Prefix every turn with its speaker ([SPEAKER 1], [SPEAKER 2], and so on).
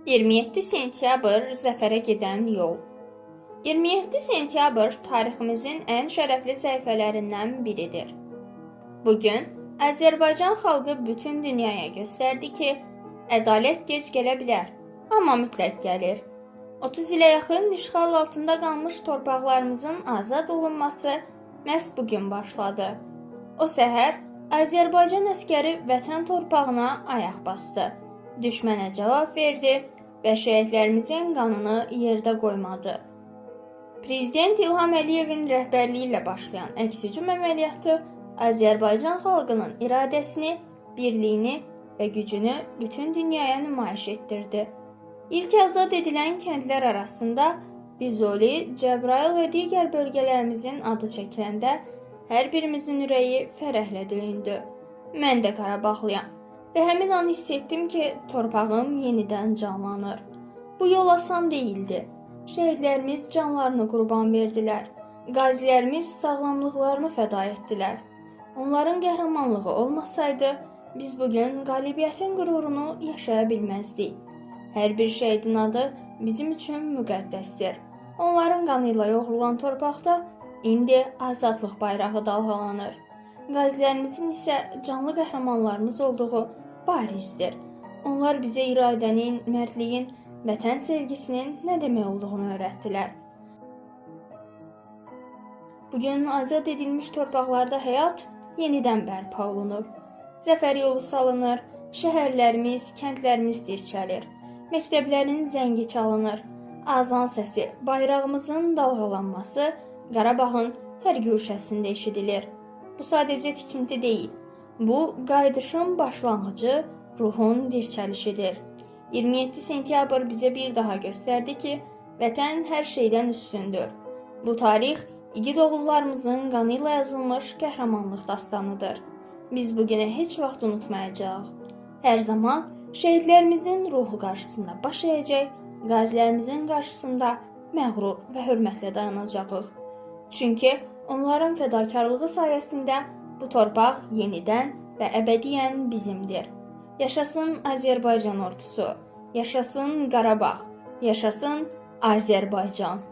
[SPEAKER 1] 27 sentyabr zəfərə gedən yol. 27 sentyabr tariximizin ən şərəfli səhifələrindən biridir. Bugün Azərbaycan xalqı bütün dünyaya göstərdi ki, ədalət gec gələ bilər, amma mütləq gəlir. 30 ilə yaxın işğal altında qalmış torpaqlarımızın azad olunması məhz bugün başladı. O səhər Azərbaycan əskəri vətən torpağına ayaq bastı, düşmənə cavab verdi və şəhidlərimizin qanını yerdə qoymadı. Prezident İlham Əliyevin rəhbərliyi ilə başlayan əks-hücum əməliyyatı Azərbaycan xalqının iradəsini, birliyini və gücünü bütün dünyaya nümayiş etdirdi. İlk azad edilən kəndlər arasında Füzuli, Cəbrayıl və digər bölgələrimizin adı çəkiləndə hər birimizin ürəyi fərəhlə döyündü. Mən də Qarabağlıyam və həmin an hiss etdim ki, torpağım yenidən canlanır. Bu yol asan deyildi. Şəhidlərimiz canlarını qurban verdilər. Qazilərimiz sağlamlıqlarını fəda etdilər. Onların qəhrəmanlığı olmasaydı, biz bugün qalibiyyətin qürurunu yaşaya bilməzdik. Hər bir şəhidin adı bizim üçün müqəddəsdir. Onların qanı ilə yoğrulan torpaqda indi azadlıq bayrağı dalğalanır. Qazilərimizin isə canlı qəhrəmanlarımız olduğu barizdir. Onlar bizə iradənin, mərdliyin, vətən sevgisinin nə demək olduğunu öyrətdilər. Bugün azad edilmiş torpaqlarda həyat yenidən bərpa olunur. Zəfər yolu salınır, şəhərlərimiz, kəndlərimiz dirçəlir. Məktəblərin zəngi çalınır. Azan səsi, bayrağımızın dalğalanması Qarabağın hər güşəsində eşidilir. Bu sadəcə tikinti deyil. Bu, qayıdışın başlanğıcı, ruhun dirçəlişidir. 27 sentyabr bizə bir daha göstərdi ki, vətən hər şeydən üstündür. Bu tarix, igid oğullarımızın qanı ilə yazılmış qəhrəmanlıq dastanıdır. Biz bu günü heç vaxt unutmayacağıq. Hər zaman şəhidlərimizin ruhu qarşısında baş əyəcək, qazilərimizin qarşısında məğrur və hörmətlə dayanacağıq. Çünki onların fədakarlığı sayəsində bu torpaq yenidən və əbədiyyən bizimdir. Yaşasın Azərbaycan ordusu, yaşasın Qarabağ, yaşasın Azərbaycan.